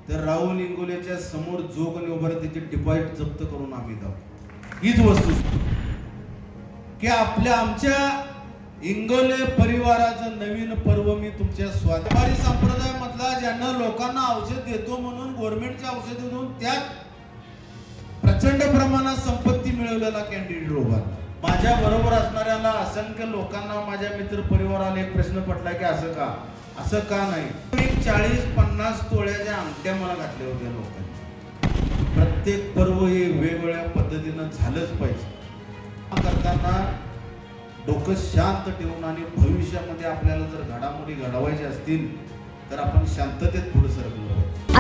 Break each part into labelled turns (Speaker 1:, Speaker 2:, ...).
Speaker 1: तर राहुल इंगोलेच्या समोर जो कोणी उभा आहे त्याची डिपॉझिट जप्त करून आम्ही जाऊ. हीच वस्तू की आमच्या इंगोले परिवाराचं नवीन पर्व मी तुमच्या व्यापारी संप्रदाय मधला ज्यांना लोकांना औषध देतो म्हणून गव्हर्नमेंटचे औषध देऊन त्यात प्रचंड प्रमाणात संपत्ती मिळवलेला कॅन्डिडेट उभा. माझ्या बरोबर असणाऱ्याला असंख्य लोकांना माझ्या मित्र परिवाराला एक प्रश्न पडला की असं का नाही. 40-50 तोळ्याच्या अंगठ्या मला घातल्या होत्या लोकांनी. प्रत्येक पर्व हे वेगवेगळ्या पद्धतीनं झालंच पाहिजे. करताना डोकं शांत ठेवून आणि भविष्यामध्ये आपल्याला जर घडामोडी घडवायच्या असतील तर आपण शांततेत पुढे सरकलो.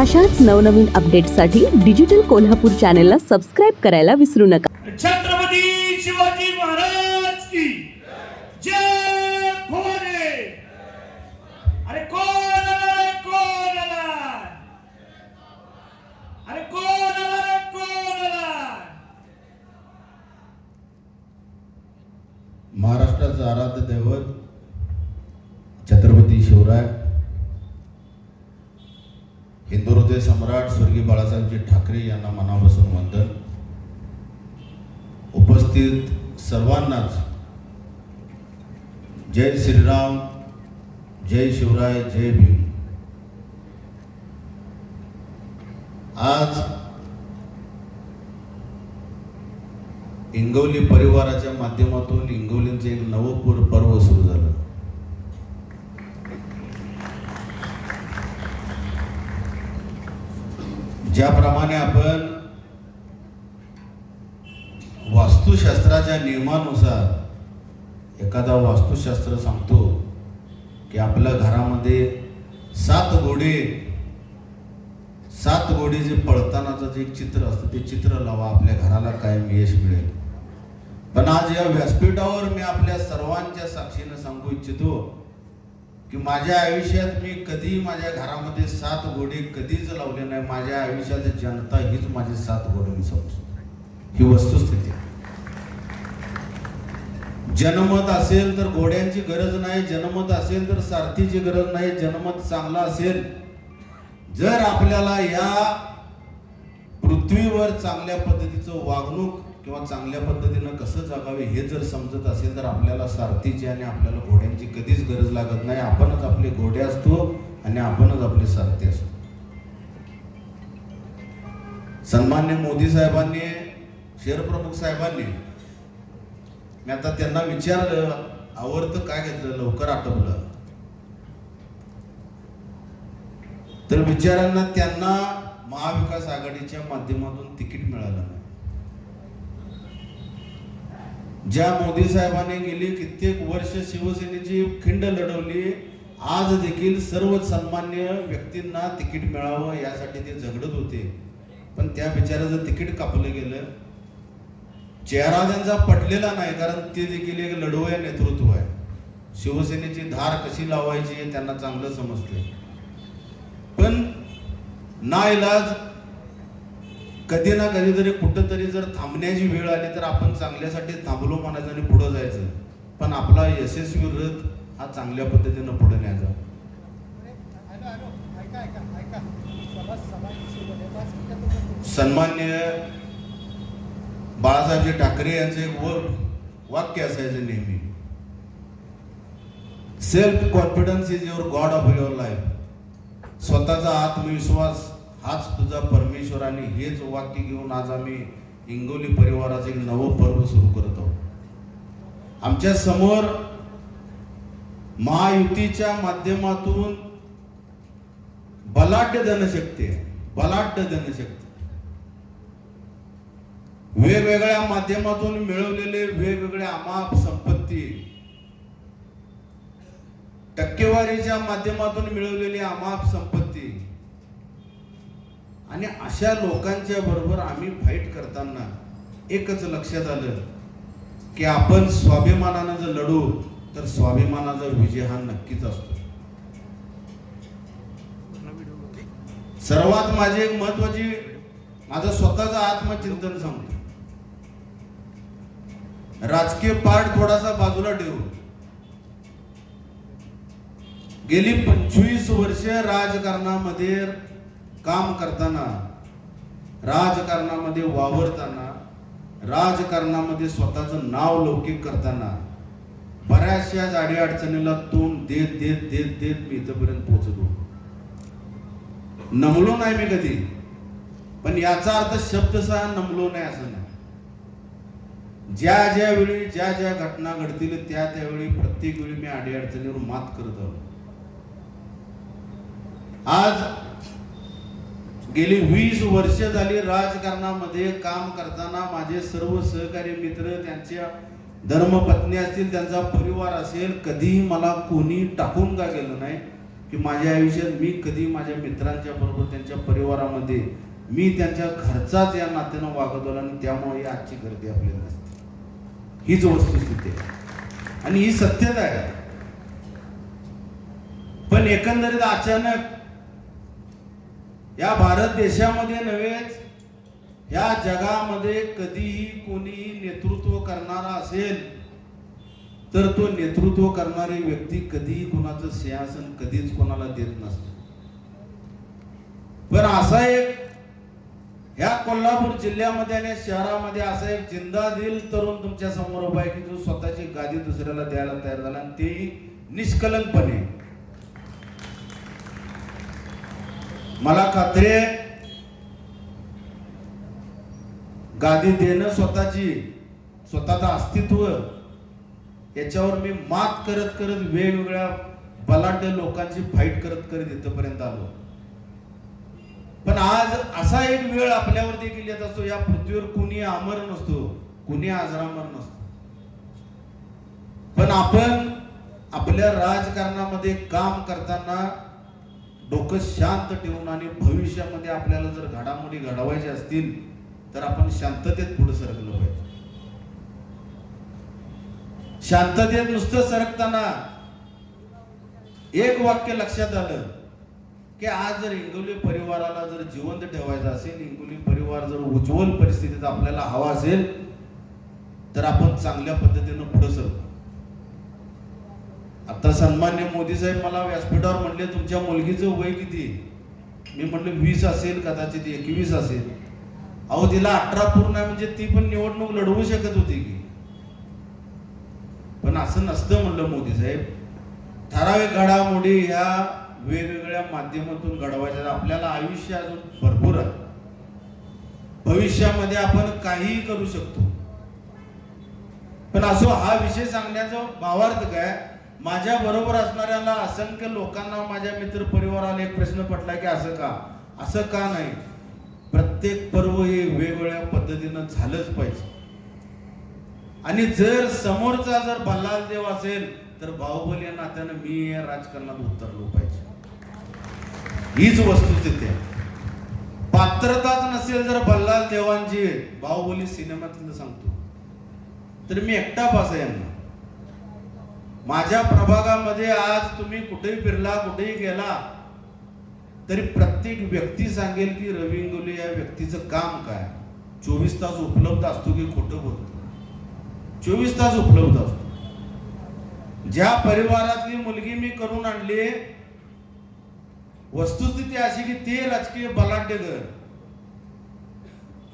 Speaker 2: अशाच नवनवीन अपडेट्ससाठी डिजिटल कोल्हापूर चॅनेलला सबस्क्राईब करायला विसरू नका.
Speaker 3: छत्रपती शिवाजी महाराज की जय. भोले. अरे कोण आला रे कोण आला. अरे कोण आला रे कोण आला.
Speaker 1: महाराष्ट्राचं आराध्य दैवत छत्रपती शिवराय, हिंदू हृदय सम्राट स्वर्गीय बाळासाहेबजी ठाकरे यांना मनापासून वंदन. उपस्थित सर्वांनाच जय श्रीराम, जय शिवराय, जय भीम. आज इंगोली परिवाराच्या माध्यमातून इंगोलीचं एक नवं पर्व सुरू झालं. ज्याप्रमाणे आपण वास्तुशास्त्राच्या नियमानुसार एखादा वास्तुशास्त्र सांगतो की आपल्या घरामध्ये 7 घोडे जे पळतानाचं जे एक चित्र असतं ते चित्र लावा, आपल्या घराला कायम यश मिळेल. पण आज या व्यासपीठावर मी आपल्या सर्वांच्या साक्षीने सांगू इच्छितो की माझ्या आयुष्यात मी कधी माझ्या घरामध्ये 7 घोडे कधीच लावले नाही. माझ्या आयुष्यात जनता हीच माझी 7 घोडे मी समजतो. ही वस्तुस्थिती. जनमत असेल तर घोड्यांची गरज नाही, जनमत असेल तर सारथीची गरज नाही. जनमत चांगला असेल, जर आपल्याला या पृथ्वीवर चांगल्या पद्धतीचं वागणूक किंवा चांगल्या पद्धतीनं कसं जगावे हे जर समजत असेल तर आपल्याला सारथीची आणि आपल्याला घोड्यांची कधीच गरज लागत नाही. आपणच आपले घोडे असतो आणि आपणच आपले सारथी असतो. सन्माननीय मोदी साहेबांनी, शहरप्रमुख साहेबांनी, मी आता त्यांना विचारलं आवडतं काय घेतलं, लवकर आटपलं. तर बिचाऱ्यांना त्यांना महाविकास आघाडीच्या माध्यमातून तिकीट मिळालं नाही. ज्या मोदी साहेबांनी गेली कित्येक वर्ष शिवसेनेची खिंड लढवली, आज देखील सर्व सन्मान्य व्यक्तींना तिकीट मिळावं यासाठी ते झगडत होते. पण त्या बिचाऱ्याचं तिकीट कापलं गेलं. चेहरा त्यांचा पटलेला नाही, कारण ते देखील एक लढवय नेतृत्व आहे. शिवसेनेची धार कशी लावायची हे त्यांना चांगलं समजते. पण नाइलाज कधी ना कधीतरी कुठंतरी जर थांबण्याची वेळ आली तर आपण चांगल्यासाठी थांबलो म्हणायचं आणि पुढे जायचं. पण आपला यशस्वी रथ हा चांगल्या पद्धतीनं पुढे न्यायचा. सन्माननीय बाळासाहेबजी ठाकरे यांचे एक वाक्य असायचं नेहमी, self confidence is your God of your life. स्वतःचा आत्मविश्वास हाच तुझा परमेश्वर. आणि हेच वाक्य घेऊन आज आम्ही इंगोली परिवाराचं एक नवं पर्व सुरू करत आहोत. आमच्या समोर महायुतीच्या माध्यमातून बलाढ्य धनशक्ती आहे. वेगवेगळ्या माध्यमातून मिळवलेले वेगवेगळ्या अमाप संपत्ती, टक्केवारीच्या माध्यमातून मिळवलेली अमाप संपत्ती, आणि अशा लोकांच्या बरोबर आम्ही फाईट करताना एकच लक्षात आलं की आपण स्वाभिमानानं जर लढू तर स्वाभिमानाचा विजय हा नक्कीच असतो. सर्वात माझी एक महत्वाची माझं स्वतःचं आत्मचिंतन सांगतो. राजकीय पार्ट थोडासा बाजूला ठेवू. गेली 25 वर्ष राजकारणामध्ये काम करताना, राजकारणामध्ये वावरताना, राजकारणामध्ये स्वतःचं नाव लौकिक करताना बऱ्याचशा जाडी अडचणीला तोंड देत देत देत देत मी इथपर्यंत पोहोचलो. नमलो नाही मी कधी, पण याचा अर्थ शब्दसह नमलो नाही असं नाही. ज्या ज्या वेळी ज्या ज्या घटना घडतील त्या त्यावेळी प्रत्येक वेळी मी अडीअडचणीवर मात करत आलो. आज गेली 20 वर्ष झाली राजकारणामध्ये काम करताना माझे सर्व सहकारी मित्र, त्यांच्या धर्मपत्नी असतील, त्यांचा परिवार असेल, कधीही मला कोणी टाकून का गेलं नाही की माझ्या आयुष्यात मी कधी माझ्या मित्रांच्या बरोबर त्यांच्या परिवारामध्ये मी त्यांच्या घरचाच या नात्यानं वागत आलो आणि त्यामुळे आजची गर्दी आपल्याला नसते. हीच वस्तुस्थिती आहे आणि ही सत्यता आहे. पण एकंदरीत अचानक या भारत देशामध्ये नव्हेच या जगामध्ये कधीही कोणीही नेतृत्व करणारा असेल तर तो नेतृत्व करणारी व्यक्ती कधीही कोणाचं सिंहासन कधीच कोणाला देत नसतो. पण असा एक ह्या कोल्हापूर जिल्ह्यामध्ये आणि शहरामध्ये असा एक जिंदादिल तरुण तुमच्या समोर उभा आहे की जो स्वतःची गादी दुसऱ्याला द्यायला तयार झाला आणि तेही निष्कलंकपणे. मला खात्री आहे गादी देणं स्वतःचं अस्तित्व याच्यावर मी मात करत करत वेगवेगळ्या बलाढ्य लोकांची फाईट करत करत इथपर्यंत आलो. पण आज असा एक वेळ आपल्यावर देखील येत असतो, या पृथ्वीवर कुणी अमर नसतो, कुणी अजरामर नसतो. पण आपण आपल्या राजकारणामध्ये काम करताना डोकं शांत ठेवून आणि भविष्यामध्ये आपल्याला जर घडामोडी घडवायच्या असतील तर आपण शांततेत पुढे सरकलं पाहिजे. शांततेत नुसतं सरकताना एक वाक्य लक्षात आलं की आज जर इंगोली परिवाराला जर जिवंत ठेवायचं असेल, इंगोली परिवार जर उज्ज्वल परिस्थितीत आपल्याला हवा असेल तर आपण चांगल्या पद्धतीनं पुढे सरकू. आता सन्मान्य मोदी साहेब मला व्यासपीठावर म्हटले तुमच्या मुलगीचं वय किती? मी म्हटलं 20 असेल, कदाचित 21 असेल. अहो तिला 18 पूर्ण आहे म्हणजे ती पण निवडणूक लढवू शकत होती की. पण असं नसतं म्हणलं मोदी साहेब. ठराविक घडामोडी ह्या वेगवेगळ्या माध्यमातून घडवायच्या. आपल्याला आयुष्य अजून भरपूर आहे, भविष्यामध्ये आपण काहीही करू शकतो. पण असो, हा विषय सांगण्याचा भावार्थ काय, माझ्या बरोबर असणाऱ्याला असंख्य लोकांना, माझ्या मित्र परिवाराला एक प्रश्न पडला की असं का नाही. प्रत्येक पर्व हे वेगवेगळ्या पद्धतीनं झालंच पाहिजे. आणि जर समोरचा जर भल्लाल देव असेल तर बाहुबली या नात्यानं मी या राजकारणात उतरलो पाहिजे. हीच वस्तुस्थिती आहे. पात्रताच नसेल जर भल्लाल देवांची, बाहुबली सिनेमातलं सांगतो, तर मी एकटा पास यांना. माझ्या प्रभागामध्ये आज तुम्ही कुठेही फिरला, कुठेही गेला तरी प्रत्येक व्यक्ती सांगेल की रवी इंगोले या व्यक्तीचं काम काय. 24 तास उपलब्ध असतो की खोटं बोलतो? 24 तास उपलब्ध असतो. ज्या परिवारातली मुलगी मी करून आणली, वस्तुस्थिती अशी की ते राजकीय बलाढ्य घर,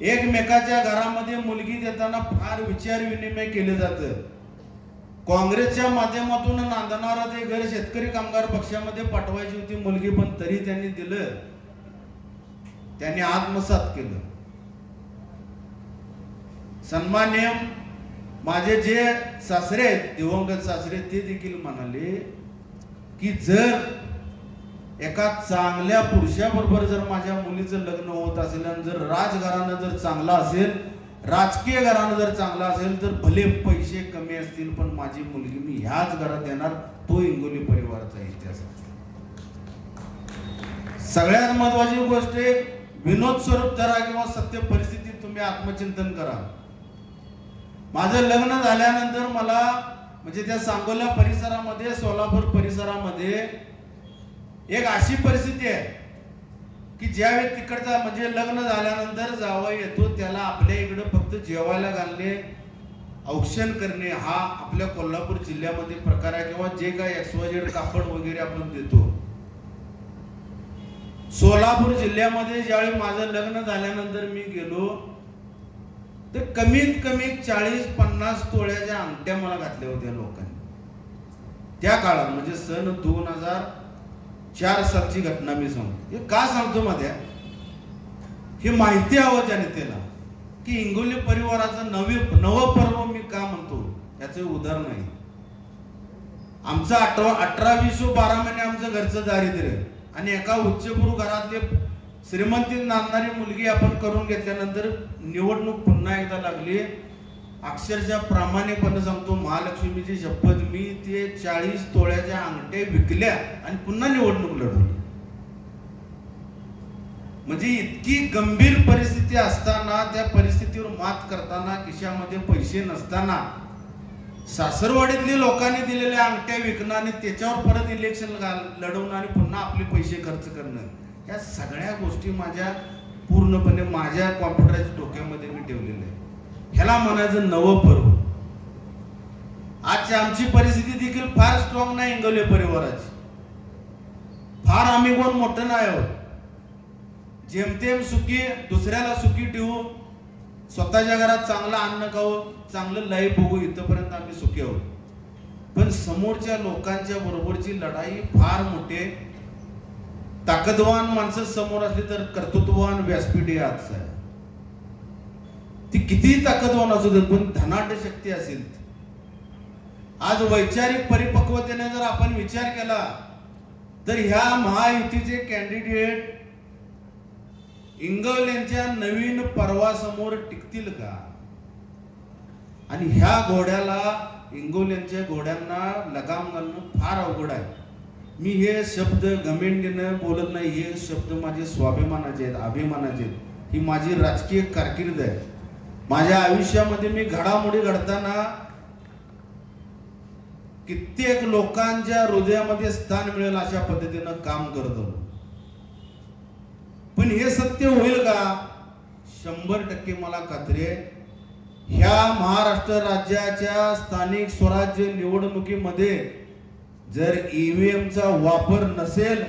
Speaker 1: एकमेकाच्या घरामध्ये मुलगी देताना फार विचार विनिमय केले जातं. काँग्रेसच्या माध्यमातून नांदणारा ते घर शेतकरी कामगार पक्षामध्ये पाठवायची होती मुलगी, पण तरी त्यांनी दिलं, त्यांनी आत्मसात केलं. सन्मान्य माझे जे सासरे आहेत, दिवंगत सासरे, ते देखील म्हणाले की जर एका चांगल्या पुरुषाबरोबर जर माझ्या मुलीचं लग्न होत असेल आणि जर राजघराणं जर चांगला असेल, राजकीय घराणं जर चांगला असेल तर भले पैसे कमी असतील पण माझी मुलगी मी ह्याच घरात येणार. तो इंगोली परिवाराचा इतिहास आहे. सगळ्यात महत्वाची गोष्ट, विनोद स्वरूप धरा किंवा सत्य परिस्थितीत तुम्ही आत्मचिंतन करा. माझं लग्न झाल्यानंतर मला म्हणजे त्या सांगोला परिसरामध्ये, सोलापूर परिसरामध्ये एक अशी परिस्थिती आहे की ज्यावेळी तिकडचा म्हणजे लग्न झाल्यानंतर जावई येतो त्याला आपल्या इकडे फक्त जेवायला घालणे, औक्षण करणे हा आपल्या कोल्हापूर जिल्ह्यामध्ये प्रकार आहे. किंवा जे काय XYZ कापड वगैरे आपण देतो, सोलापूर जिल्ह्यामध्ये ज्यावेळी माझं लग्न झाल्यानंतर मी गेलो तर कमीत कमी 40-50 तोळ्याच्या अंगठ्या मला घातल्या होत्या लोकांनी त्या काळात. म्हणजे सन 2004 सालची घटना मी सांगतो. हे का सांगतो मध्ये हे माहिती हवं जनतेला की इंगोले परिवाराचं नवं पर्व मी का म्हणतो याचं उदाहरण आहे. आमचं 18-20-12 महिने आमचं घरचं दारिद्र्य आणि एका उच्चभ्रू घरातले श्रीमंतीत नांदणारी मुलगी आपण करून घेतल्यानंतर निवडणूक पुन्हा एकदा लागली. अक्षरशः प्रामाणिकपणे सांगतो महालक्ष्मीची शपथ मी ते 40 तोळ्याच्या अंगठ्या विकल्या आणि पुन्हा निवडणूक लढवली. म्हणजे इतकी गंभीर परिस्थिती असताना त्या परिस्थितीवर मात करताना खिशामध्ये पैसे नसताना सासरवाडीतल्या लोकांनी दिलेल्या अंगठ्या विकणं आणि त्याच्यावर परत इलेक्शन लढवणं आणि पुन्हा आपले पैसे खर्च करणं या सगळ्या गोष्टी माझ्या पूर्णपणे माझ्या कॉम्प्युटरच्या डोक्यामध्ये मी ठेवलेल्या आहे. ह्याला म्हणायचं नवं पर्व. आजची आमची परिस्थिती देखील फार स्ट्रॉंग नाही इंगोले परिवाराची. फार आम्ही कोण मोठं नाही आहोत. जेमतेम सुखी दुसऱ्याला सुखी ठेवू, स्वतःच्या घरात चांगलं अन्न खाऊ, चांगलं लाईफ बघू इथपर्यंत आम्ही सुखी आहोत. पण समोरच्या लोकांच्या बरोबरची लढाई फार मोठी. ताकदवान माणसं समोर असली तर कर्तृत्ववान व्यासपीठ हे आजचं आहे. ती किती ताकदवान असू देत पण धनाढ्य शक्ती असेल. आज वैचारिक परिपक्वतेने जर आपण विचार केला तर ह्या महायुतीचे कॅन्डिडेट इंगवल्यांच्या नवीन पर्वासमोर टिकतील का? आणि ह्या घोड्याला इंगवल्यांच्या घोड्यांना लगाम घालणं फार अवघड आहे. मी हे शब्द घमेंडीनं बोलत नाही. हे शब्द माझे स्वाभिमानाचे आहेत, अभिमानाचे आहेत. ही माझी राजकीय कारकीर्द आहे. माझ्या आयुष्यामध्ये मी घडामोडी घडताना कित्येक लोकांच्या हृदयामध्ये स्थान मिळेल अशा पद्धतीनं काम करतो. पण हे सत्य होईल का? 100% मला खात्री आहे. ह्या महाराष्ट्र राज्याच्या स्थानिक स्वराज्य निवडणुकीमध्ये जर ईव्हीएमचा वापर नसेल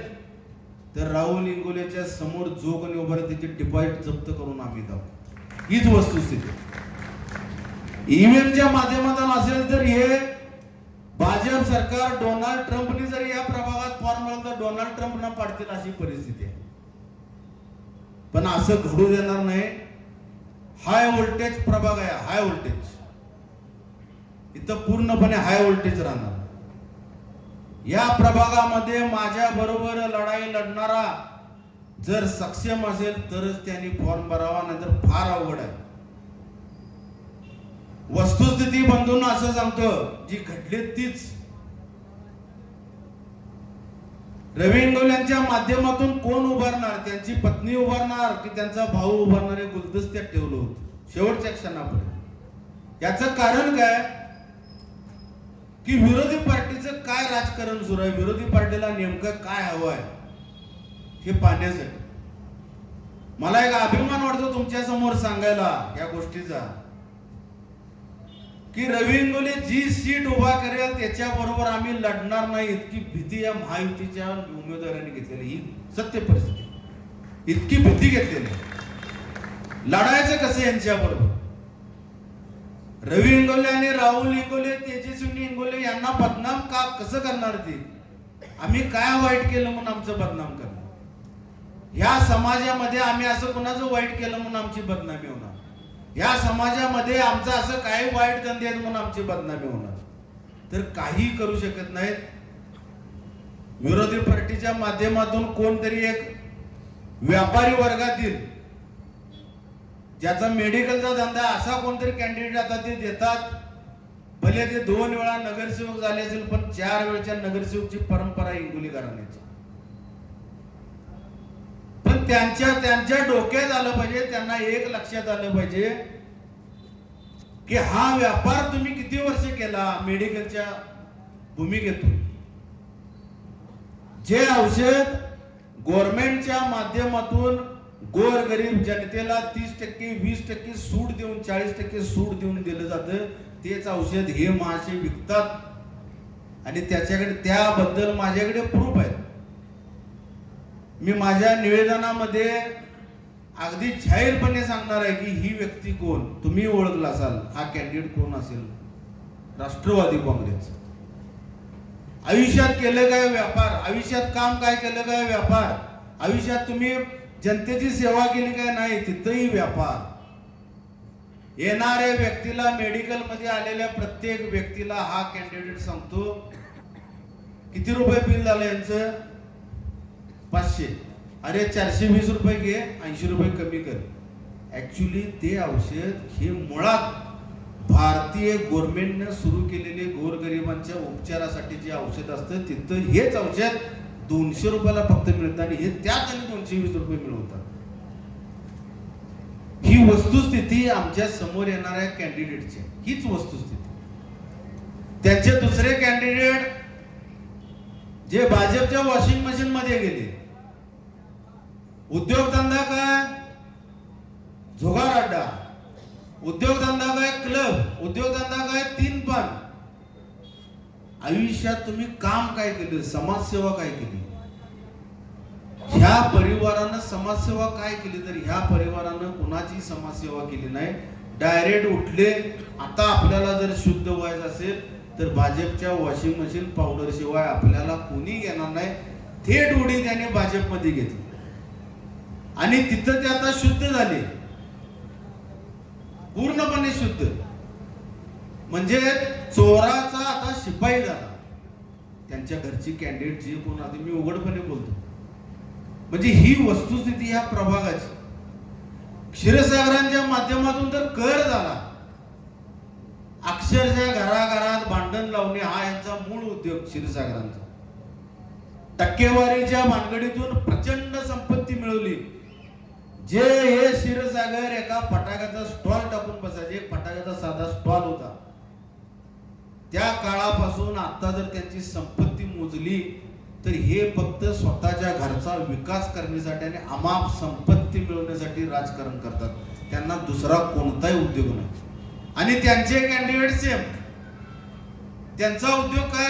Speaker 1: तर राहुल इंगोलेच्या समोर जो कोणी उभा राहील त्याची डिपॉझिट जप्त करून आम्ही जाऊ. हीच वस्तुस्थिती. ईव्हीएमच्या माध्यमातून असेल तर हे भाजप सरकार डोनाल्ड ट्रम्पनी जर या प्रभागात फॉर्म भरला तर डोनाल्ड ट्रम्पना पाडतील अशी परिस्थिती आहे. पण असं घडू देणार नाही. हाय व्होल्टेज प्रभाग आहे. हाय व्होल्टेज इथं पूर्णपणे हाय व्होल्टेज राहणार. या प्रभागामध्ये माझ्या बरोबर लढाई लढणारा जर सक्षम असेल तरच त्यांनी फॉर्म भरावा, नाहीतर फार अवघड आहे. वस्तुस्थिती बंधूंना असं सांगतो जी घडली तीच. रवी इंगोल्यांच्या माध्यमातून कोण उभारणार? त्यांची पत्नी उभारणार की त्यांचा भाऊ उभारणार? हे गुलदस्त्यात ठेवलं होतं शेवटच्या क्षणापर्यंत. याचं कारण काय की विरोधी पार्टीचं काय राजकारण सुरू आहे, विरोधी पार्टीला नेमकं काय हवं आहे हे पाहण्यासाठी. मला एक अभिमान वाटतो तुमच्या समोर सांगायला या गोष्टीचा की रवी इंगोले जी सीट उभा करेल त्याच्या बरोबर आम्ही लढणार नाही इतकी भीती या महायुतीच्या उमेदवारांनी घेतलेली. ही सत्य परिस्थिती. इतकी भीती घेतलेली. लढायचं कसं यांच्या बरोबर? रवी इंगोले आणि राहुल इंगोले, तेजस्विनी इंगोले यांना बदनाम का कसं करणार? ते आम्ही काय वाईट केलं म्हणून आमचं बदनाम करणार? ह्या समाजामध्ये आम्ही असं कोणाचं वाईट केलं म्हणून आमची बदनामी होणार? या समाजामध्ये आमचं असं काही वाईट धंदे आहेत म्हणून आमची बदनामी होणार? तर काही करू शकत नाहीत. विरोधी पार्टीच्या माध्यमातून कोणतरी एक व्यापारी वर्गातील ज्याचा मेडिकलचा धंदा असा कोणतरी कॅन्डिडेट आता ते देतात. भले ते 2 वेळा नगरसेवक झाले असेल पण 4 वेळच्या नगरसेवकची परंपरा इंगोली घराण्याची. पण त्यांच्या डोक्यात आलं पाहिजे, त्यांना एक लक्षात आलं पाहिजे की हा व्यापार तुम्ही किती वर्ष केला मेडिकलच्या भूमिकेतून. जे औषध गव्हर्नमेंटच्या माध्यमातून गोरगरीब जनतेला 30%, 20% सूट देऊन 40% सूट देऊन दिलं जातं तेच औषध हे महाशय विकतात आणि त्याच्याकडे त्याबद्दल माझ्याकडे प्रूफ आहेत. मी माझ्या निवेदनामध्ये अगदी जाहीरपणे सांगणार आहे की ही व्यक्ती कोण, तुम्ही ओळखला असाल, हा कॅन्डिडेट कोण असेल, राष्ट्रवादी काँग्रेस. आयुष्यात केलं काय व्यापार, आयुष्यात काम काय केलं काय व्यापार, आयुष्यात तुम्ही जनतेची सेवा केली काय नाही, तिथंही व्यापार. येणाऱ्या व्यक्तीला, मेडिकल मध्ये आलेल्या प्रत्येक व्यक्तीला हा कॅन्डिडेट सांगतो, किती रुपये बिल झालं यांचं, 500. अरे 420 रुपये घे, 80 रुपये कमी कर. ऍक्च्युली ते औषध हे मुळात भारतीय गव्हर्नमेंटने सुरू केलेले गोरगरिबांच्या उपचारासाठी जे औषध असतं, तिथं हेच औषध 200 रुपयाला फक्त मिळतं आणि हे त्यात आणि 220 रुपये मिळवतात. ही वस्तुस्थिती आमच्या समोर येणाऱ्या कॅन्डिडेटची, हीच वस्तुस्थिती. त्यांचे दुसरे कॅन्डिडेट जे भाजपच्या वॉशिंग मशीन मध्ये गेले, उद्योगधंदा काय, जुगार अड्डा, उद्योगधंदा काय, क्लब, उद्योगधंदा काय, 3 पान. आयुष्यात तुम्ही काम काय केलं, समाजसेवा काय केली, ह्या परिवारानं समाजसेवा काय केली, तर ह्या परिवारानं कुणाची समाजसेवा केली नाही. डायरेक्ट उठले, आता आपल्याला जर शुद्ध व्हायचं असेल तर भाजपच्या वॉशिंग मशीन पावडर शिवाय आपल्याला कोणी घेणार नाही. थेट उडी त्याने भाजपमध्ये घेतली आणि तिथं ते आता शुद्ध झाले, पूर्णपणे शुद्ध. म्हणजे चोराचा आता शिपाई झाला. त्यांच्या घरची कॅन्डिडेट जे कोण आधी, मी उघडपणे बोलतो, म्हणजे ही वस्तुस्थिती ह्या प्रभागाची. क्षीरसागरांच्या माध्यमातून तर कर झाला, अक्षरशः घराघरात भांडण लावणे हा यांचा मूळ उद्योग क्षीरसागरांचा. टक्केवारीच्या भानगडीतून प्रचंड संपत्ती मिळवली. जे हे क्षीरसागर एका फटाक्याचा स्टॉल टाकून बसायचे, एक फटाक्याचा साधा स्टॉल होता. त्या काळापासून आता जर त्यांची संपत्ती मोजली तर हे फक्त स्वतःच्या घरचा विकास करण्यासाठी आणि अमाप संपत्ती मिळवण्यासाठी राजकारण करतात. त्यांना दुसरा कोणताही उद्योग नाही. आणि त्यांचे कॅन्डिडेट सेम, त्यांचा उद्योग काय,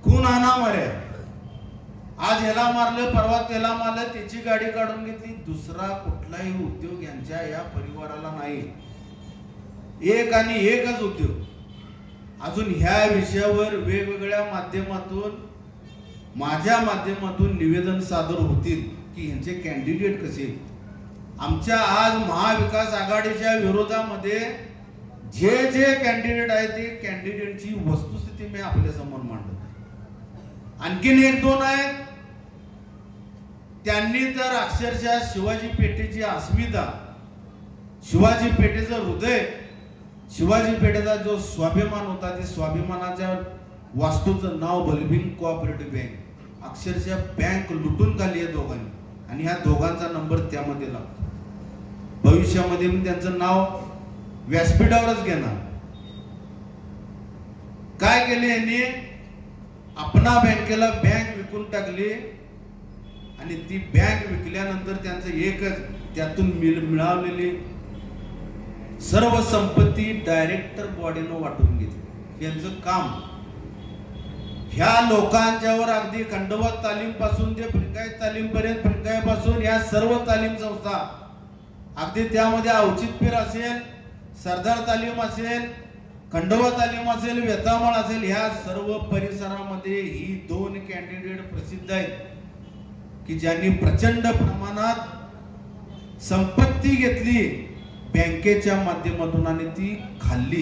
Speaker 1: खून हाना मार्या. आज ह्याला मारलं, परवा त्याला मारलं, त्याची गाडी काढून घेतली. दुसरा कुठलाही उद्योग यांच्या या परिवाराला नाही. एक आणि एकच उद्योग. अजून ह्या विषयावर वेगवेगळ्या माध्यमातून, माझ्या माध्यमातून निवेदन सादर होतील की ह्यांचे कॅन्डिडेट कसे. आमच्या आज महाविकास आघाडीच्या विरोधामध्ये जे जे कॅन्डिडेट आहेत ते कॅन्डिडेटची वस्तुस्थिती मी आपल्या समोर मांडतो. आणखीन 1-2 आहेत, त्यांनी तर अक्षरशः शिवाजी पेठेची अस्मिता, शिवाजी पेठेचं हृदय, शिवाजी पेठेचा जो स्वाभिमान होता, ते स्वाभिमानाच्या वास्तूचं नाव बलबीन कोऑपरेटिव्ह बँक, अक्षरशः बँक लुटून काढली आहे दोघांनी. आणि ह्या दोघांचा नंबर त्यामध्ये लागतो. भविष्यामध्ये मी त्यांचं नाव व्यासपीठावरच घेणार. काय केले यांनी, आपणा बँकेला बँक विकून टाकली आणि ती बँक विकल्यानंतर त्यांचं एकच, त्यातून मिळालेली सर्व संपत्ती डायरेक्टर बॉडीनं वाटून घेतली. यांचं काम ह्या लोकांच्यावर अगदी खंडोबा तालीम पासून ते फिरकाई तालीम पर्यंत, फिरकाईपासून या सर्व तालीम संस्था, अगदी त्यामध्ये औचित्यपीर असेल, सरदार तालीम असेल, खंडोबा तालीम असेल, वेतामळ असेल, ह्या सर्व परिसरामध्ये ही 2 कॅन्डिडेट प्रसिद्ध आहेत की ज्यांनी प्रचंड प्रमाणात संपत्ती घेतली बँकेच्या माध्यमातून आणि ती खाल्ली.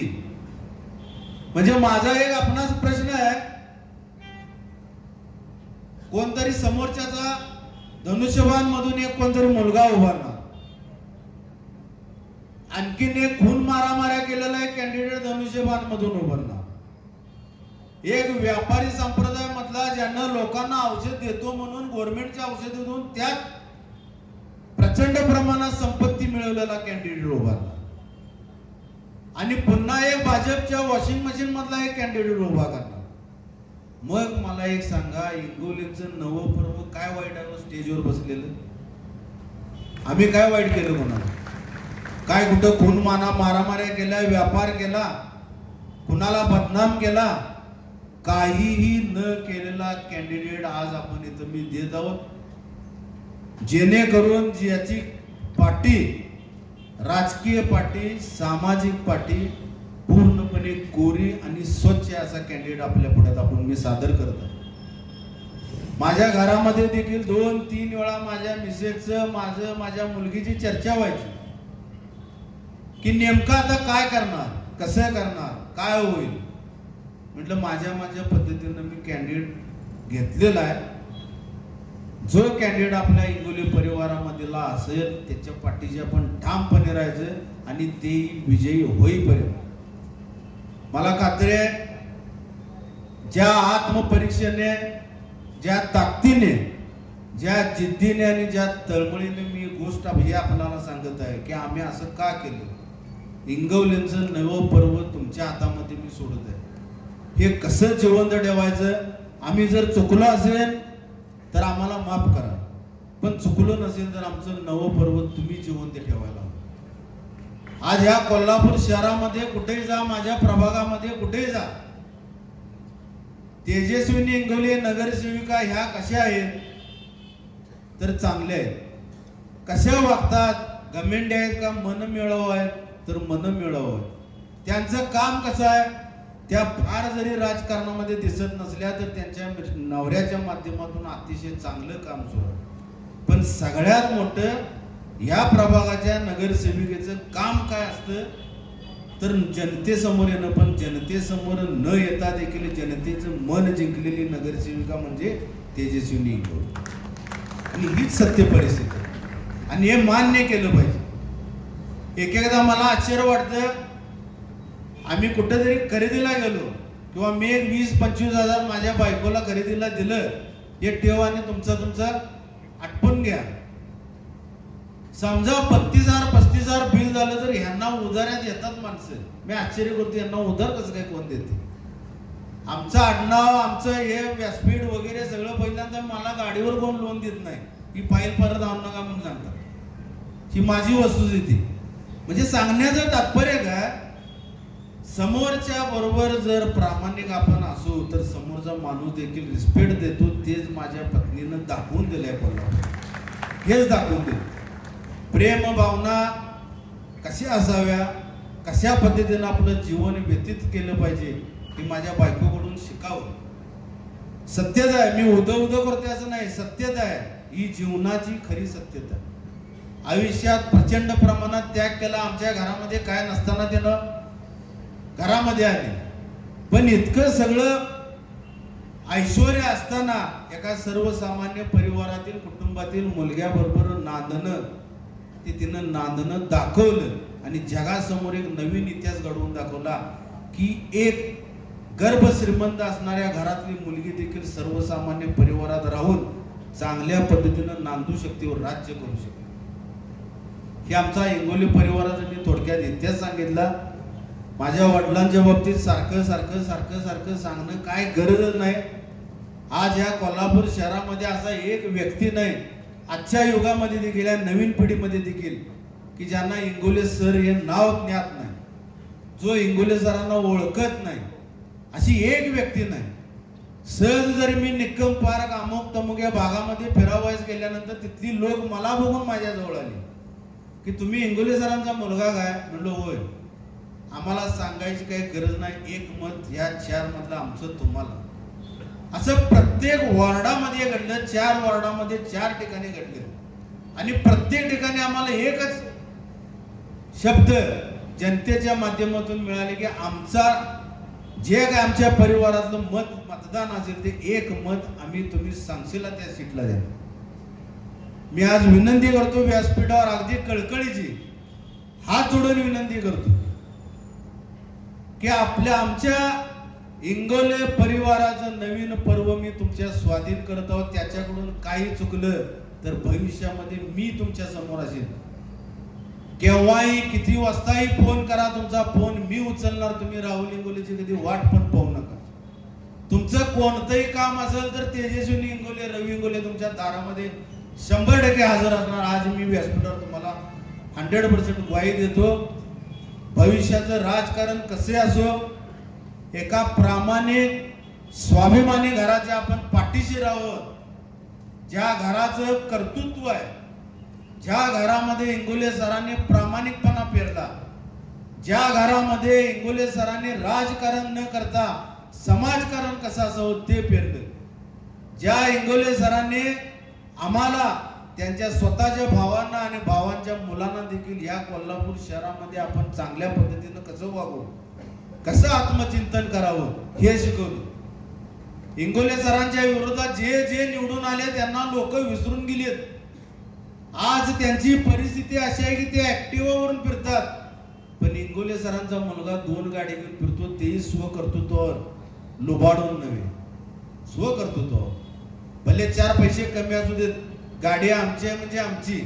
Speaker 1: म्हणजे माझा एक आपणास प्रश्न आहे, कोणतरी समोरच्याचा धनुष्यबाण मधून एक कोणतरी मुलगा उभारणार, आणखीन एक खून मारामाऱ्या केलेला एक कॅन्डिडेट धनुष्यबाण मधून उभारणार. एक व्यापारी संप्रदाय मधला ज्यांना लोकांना औषध देतो म्हणून गव्हर्नमेंटच्या औषध देऊन त्यात प्रचंड प्रमाणात संपत्ती मिळवलेला कॅन्डिडेट उभारला. आणि पुन्हा एक भाजपच्या वॉशिंग मशीन मधला एक कॅन्डिडेट उभा करणार. मग मला एक सांगा, इंगोलीचं नवं पर्व काय वाईट आहे स्टेजवर बसलेलं? आम्ही काय वाईट केलं कोणाला? काय कुठं खून मारामाऱ्या केल्या, व्यापार केला, कुणाला बदनाम केला? काहीही न केलेला कॅन्डिडेट आज आपण इथं मी देत आहोत. जेणेकरून ज्याची पाठी राजकीय पाठी सामाजिक पाठी पूर्णपणे कोरी आणि स्वच्छ असा कॅन्डिडेट आपल्या पुढे आपण मी सादर करत आहे. माझ्या घरामध्ये देखील 2-3 वेळा माझ्या मिसेसचं माझ्या मुलगीची चर्चा व्हायची की नेमकं आता काय करणार, कसं करणार, काय होईल. म्हटलं माझ्या पद्धतीनं मी कॅन्डिडेट घेतलेला आहे. जो कॅन्डिडेट आपल्या इंगोली परिवारामधला असेल त्याच्या पाठीशी आपण ठामपणे राहायचं आणि ते विजयी होईपर्यंत. मला खात्री आहे ज्या आत्मपरीक्षेने, ज्या ताकदीने, ज्या जिद्दीने आणि ज्या तळमळीने मी गोष्ट हे आपल्याला सांगत आहे की आम्ही असं का केलं. इंगवलेंचं नवं पर्व तुमच्या हातामध्ये मी सोडत आहे. हे कसं जिवंत ठेवायचं. आम्ही जर चुकलो असेल तर आम्हाला माफ करा, पण चुकलो नसेल तर आमचं नवं पर्व तुम्ही जिवंत ठेवायला. आज ह्या कोल्हापूर शहरामध्ये कुठेही जा, माझ्या प्रभागामध्ये कुठेही जा, तेजस्विनी इंगोले नगरसेविका ह्या कशा आहेत तर चांगल्या आहेत. कशा वागतात, घमेंडे आहेत का मनमिळावू आहेत तर मनमिळावू आहेत. त्यांचं काम कसं आहे, त्या फार जरी राजकारणामध्ये दिसत नसल्या तर त्यांच्या नवऱ्याच्या माध्यमातून अतिशय चांगलं काम सुरू आहे. पण सगळ्यात मोठं या प्रभागाच्या नगरसेविकेचं काम काय असतं तर जनतेसमोर येणं. पण जनतेसमोर न येता देखील जनतेचं मन जिंकलेली नगरसेविका म्हणजे तेजस्विनी इंगोले. आणि हीच सत्य परिस्थिती आणि हे मान्य केलं पाहिजे. एकदा मला आश्चर्य वाटतं, आम्ही कुठेतरी खरेदीला गेलो किंवा मी 20-25 हजार माझ्या बायकोला खरेदीला दिलं, हे ठेव आणि तुमचा आटपून घ्या. समजा 32,000-35,000 बिल झालं तर ह्यांना उधाऱ्यात येतात माणसं. मी आश्चर्य करतो यांना उधार कसं काय कोण देते. आमचं आडनाव, आमचं हे व्यासपीठ वगैरे सगळं पहिल्यांदा मला गाडीवर कोण लोन देत नाही. ही फाईल परत आणू नका म्हणून सांगतात. ही माझी वस्तुस्थिती. म्हणजे सांगण्याचं तात्पर्य काय, समोरच्या बरोबर जर प्रामाणिक आपण असू तर समोरचा माणूस देखील रिस्पेक्ट देतो. तेच माझ्या पत्नीनं दाखवून दिलंय. हेच दाखवून दिलं. प्रेम भावना कशा असाव्या, कशा पद्धतीनं आपलं जीवन व्यतीत केलं पाहिजे हे माझ्या बायकोकडून शिकावं. सत्यता आहे, मी उदं करते असं नाही, सत्यता आहे. ही जीवनाची खरी सत्यता. आयुष्यात प्रचंड प्रमाणात त्याग केला. आमच्या घरामध्ये काय नसताना त्यानं घरामध्ये आले. पण इतकं सगळं ऐश्वर्य असताना एका सर्वसामान्य परिवारातील कुटुंबातील मुलग्याबरोबर नांदणं, ते तिनं नांदणं दाखवलं आणि जगासमोर एक नवीन इतिहास घडवून दाखवला की एक गर्भ श्रीमंत असणाऱ्या घरातली मुलगी देखील सर्वसामान्य परिवारात राहून चांगल्या पद्धतीनं नांदू शकते व राज्य करू शकते. हे आमचा इंगोली परिवाराचा मी थोडक्यात इतिहास सांगितला. माझ्या वडिलांच्या बाबतीत सारखं सांगणं काय गरजच नाही. आज या कोल्हापूर शहरामध्ये असा एक व्यक्ती नाही, आजच्या युगामध्ये देखील, या नवीन पिढीमध्ये देखील, की ज्यांना इंगोले सर हे नाव ज्ञात नाही, जो इंगोले सरांना ओळखत नाही, अशी एक व्यक्ती नाही. सहज जरी मी निक्कम पार्क अमुक तमुक या भागामध्ये फिरावयास गेल्यानंतर तिथली लोक मला बघून माझ्या जवळ आली की तुम्ही इंगोले सरांचा मुलगा काय. म्हणलो होय. आम्हाला सांगायची काही गरज नाही, एक मत या 4 मधलं आमचं तुम्हाला. असं प्रत्येक वॉर्डामध्ये घडलं. 4 वॉर्डामध्ये 4 ठिकाणी घडलं आणि प्रत्येक ठिकाणी आम्हाला एकच शब्द जनतेच्या माध्यमातून मिळाले की आमचा जे काय आमच्या परिवारातलं मतदान असेल ते एक मत आम्ही तुम्ही सांगशीला त्या सीटला द्या. मी आज विनंती करतो व्यासपीठावर, अगदी कळकळीची हात जोडून विनंती करतो की आमच्या इंगोले परिवाराचं नवीन पर्व मी तुमच्या स्वाधीन करत आहोत. त्याच्याकडून काही चुकलं तर भविष्यामध्ये मी तुमच्या समोर असेल. केव्हाही किती वाजताही फोन करा, तुमचा फोन मी उचलणार. तुम्ही राहुल इंगोलेची कधी वाट पण पाहू नका. तुमचं कोणतंही काम असेल तर तेजस्विनी इंगोले, रवी इंगोले तुमच्या दारामध्ये 100% हजर असणार. आज मी व्यासपीठावर तुम्हाला 100% ग्वाही देतो. भविष्याचं राजकारण कसे असो, एका प्रामाणिक स्वाभिमानी घराच्या आपण पाठीशी राहावं ज्या घराचं कर्तृत्व आहे, ज्या घरामध्ये इंगोले सरांनी प्रामाणिकपणा पेरला, ज्या घरामध्ये इंगोले सरांनी राजकारण न करता समाजकारण कसं असावं ते पेरलं, ज्या इंगोले सरांनी आम्हाला त्यांच्या स्वतःच्या भावांना आणि भावांच्या मुलांना देखील या कोल्हापूर शहरामध्ये आपण चांगल्या पद्धतीनं कसं वागू, कसं आत्मचिंतन करावं हे शिकवलं. इंगोले सरांच्या विरोधात जे जे निवडून आले त्यांना लोक विसरून गेलेत. आज त्यांची परिस्थिती अशी आहे की ते ऍक्टिव्हावरून फिरतात, पण इंगोले सरांचा मुलगा 2 गाडी घेऊन फिरतो, तेही स्वकर्तृत्वावर लुबाडून नव्हे, स्वकर्तृत्व. भले 4 पैसे कमी असू देत, गाडी आमची आहे म्हणजे आमची.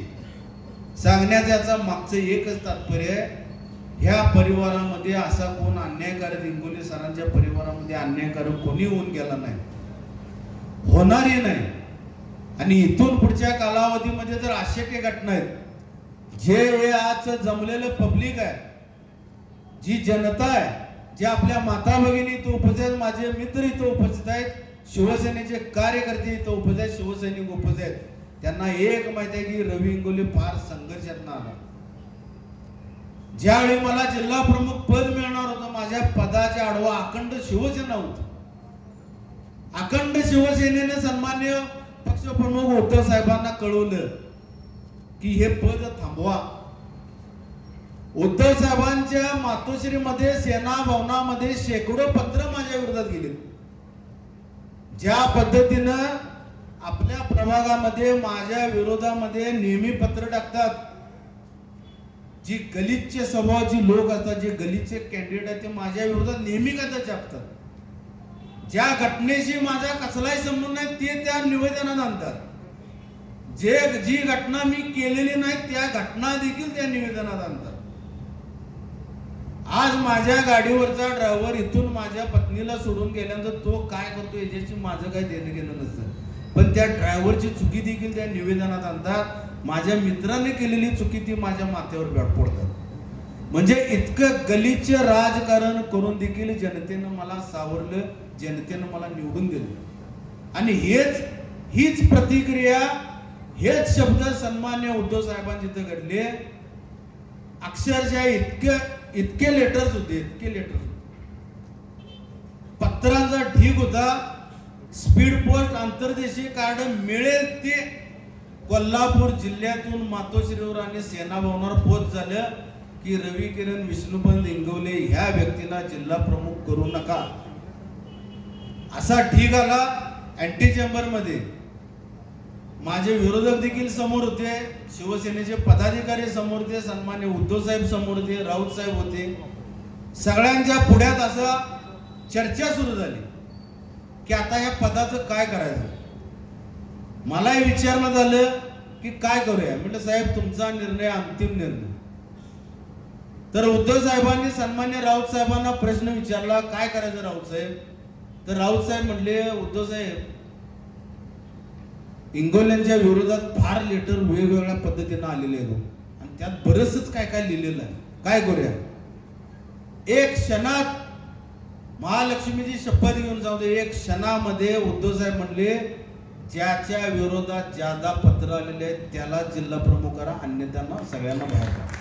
Speaker 1: सांगण्याचा मागचं एकच तात्पर्य आहे, ह्या परिवारामध्ये असा कोण अन्यायकारक, इंगोले सरांच्या परिवारामध्ये अन्यायकारक कोणी होऊन गेला नाही, होणारही नाही. आणि इथून पुढच्या कालावधीमध्ये जर अशक्य घटना आहेत, जे हे आज जमलेलं पब्लिक आहे, जी जनता आहे, जे आपल्या माता भगिनी इथं उपस्थित आहेत, माझे मित्र इथं उपस्थित आहेत, शिवसेनेचे कार्यकर्ते इथं उपस्थित आहेत, शिवसैनिक उपस्थित आहेत, त्यांना एक माहिती आहे की रवी इंगोले फार संघर्षातनं आला. ज्यावेळी मला जिल्हा प्रमुख पद मिळणार होतं, माझ्या पदाच्या आडवा अखंड शिवसेना होती. अखंड शिवसेनेने सन्मान्य पक्षप्रमुख उद्धव साहेबांना कळवलं की हे पद थांबवा. उद्धव साहेबांच्या मातोश्रीमध्ये, सेना भवनामध्ये शेकडो पत्र माझ्या विरोधात गेले. ज्या पद्धतीनं आपल्या प्रभागामध्ये माझ्या विरोधामध्ये नेहमी पत्र टाकतात, जी गलिच्छ स्वभावाची लोक असतात, जे गलिच्छ कॅन्डिडेट आहेत, ते माझ्या विरोधात नेहमी कथा छापतात. ज्या घटनेशी माझा कसलाही संबंध नाही ते त्या निवेदनात आणतात. जी घटना मी केलेली नाही त्या घटना देखील त्या निवेदनात आणतात. आज माझ्या गाडीवरचा ड्रायव्हर इथून माझ्या पत्नीला सोडून गेल्यानंतर तो काय करतो याच्याशी माझं काही देणं घेणं नसतं, पण त्या ड्रायव्हरची चुकी देखील त्या निवेदनात आणतात. माझ्या मित्राने केलेली चुकी ती माझ्या माथ्यावर फोडतात. म्हणजे इतकं गलिच्छ राजकारण करून देखील जनतेनं मला सावरलं, जनतेनं मला निवडून दिलं. आणि हीच प्रतिक्रिया, हेच शब्द सन्मान्य उद्धव साहेबांनी तिथं घडले. अक्षरशः इतके लेटर्स होते, पत्रांचा ढीग होता. स्पीड पोस्ट आंतरदेशीय कार्ड मिळेल ते कोल्हापूर जिल्ह्यातून मातोश्रीवर आणि सेना भवनावर पोच झालं की रवी किरण विष्णुपंत इंगवले ह्या व्यक्तीला जिल्हा प्रमुख करू नका, असा ढीग आला. अँटी चेंबर मध्ये माझे विरोधक देखील समोर होते, शिवसेनेचे पदाधिकारी समोर होते, सन्मान्य उद्धव साहेब समोर होते, राऊत साहेब होते. सगळ्यांच्या पुढ्यात असा चर्चा सुरू झाली की आता या पदाचं काय करायचं. मलाही विचारणं झालं की काय करूया. म्हटलं साहेब तुमचा निर्णय अंतिम निर्णय. तर उद्धव साहेबांनी सन्मान्य राऊत साहेबांना प्रश्न विचारला काय करायचं राऊत साहेब. तर राऊत साहेब म्हटले उद्धव साहेब इंगोल्यांच्या विरोधात फार लेटर वेगवेगळ्या पद्धतीनं आलेले आहेत आणि त्यात बरंच काय काय लिहिलेलं आहे, काय करूया. एक क्षणात महालक्ष्मीची शपथ घेऊन जाऊ दे, एक क्षणामध्ये उद्धव साहेब म्हणले ज्याच्या विरोधात ज्यादा पत्र आलेले आहेत त्याला जिल्हा प्रमुख करा, अन्यथा सगळ्यांना बाहेर काढा.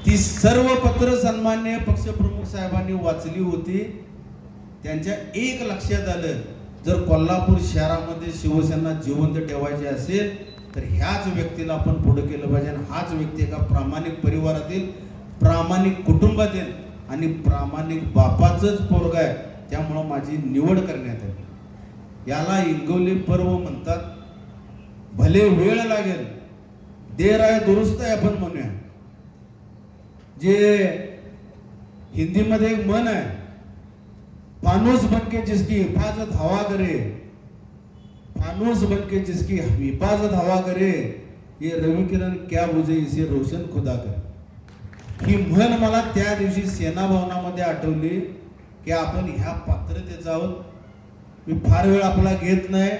Speaker 1: ती सर्व पत्र सन्मान्य पक्षप्रमुख साहेबांनी वाचली होती. त्यांच्या एक लक्षात आलं, जर कोल्हापूर शहरामध्ये शिवसेना जिवंत ठेवायची असेल तर ह्याच व्यक्तीला आपण पुढे केलं पाहिजे. हाच व्यक्ती एका प्रामाणिक परिवारातील, प्रामाणिक कुटुंबातील आणि प्रामाणिक बापाचंच पोरगा आहे, त्यामुळं माझी निवड करण्यात आली. याला इंगोली पर्व म्हणतात. भले वेळ लागेल, देर आहे दुरुस्त आहे आपण म्हणूया. जे हिंदीमध्ये एक म्हण आहे, फानूस बनके जिसकी हिफाजत हवा करे, फानूस बनके जिसकी हिफाजत हवा करे, ये रवी किरण क्या बुझे इसे रोशन खुदा करे. ही म्हण मला त्या दिवशी सेना भवनामध्ये आठवली की आपण ह्या पात्रतेचा आहोत. मी फार वेळ आपला घेत नाही.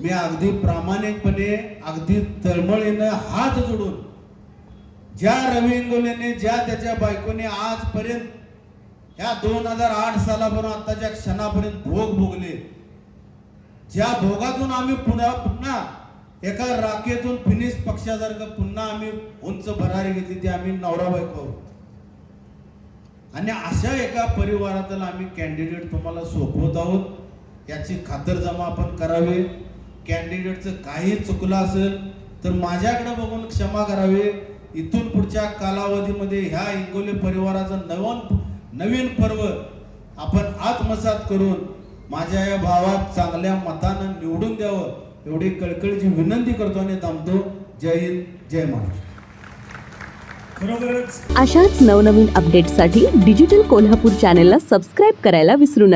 Speaker 1: मी अगदी प्रामाणिकपणे, अगदी तळमळीनं हात जोडून ज्या रवी इंगोलेने, ज्या त्याच्या बायकोने आजपर्यंत ह्या 2008 सालापर्यंत आताच्या क्षणापर्यंत भोग भोगले, ज्या भोगातून आम्ही पुन्हा एका राखेतून फिनिश पक्षासारखं पुन्हा आम्ही उंच भरारी घेतली ती आम्ही नवरा बायको आहोत. आणि अशा एका परिवारातील आम्ही कॅन्डिडेट तुम्हाला सोपवत आहोत याची खातरजमा आपण करावी. कॅन्डिडेटचं काही चुकलं असेल तर माझ्याकडे बघून क्षमा करावी. इथून पुढच्या कालावधीमध्ये ह्या इंगोले परिवाराचं नवीन पर्व आपण आत्मसात करून माझ्या या भावात चांगल्या मतानं निवडून द्यावं एवढी कळकळीची विनंती करतो आणि थांबतो. जय हिंद, जय महाराष्ट्र.
Speaker 3: खरोखरच
Speaker 2: अशाच नवनवीन अपडेट्ससाठी डिजिटल कोल्हापूर चॅनेलला सबस्क्राईब करायला विसरू नका.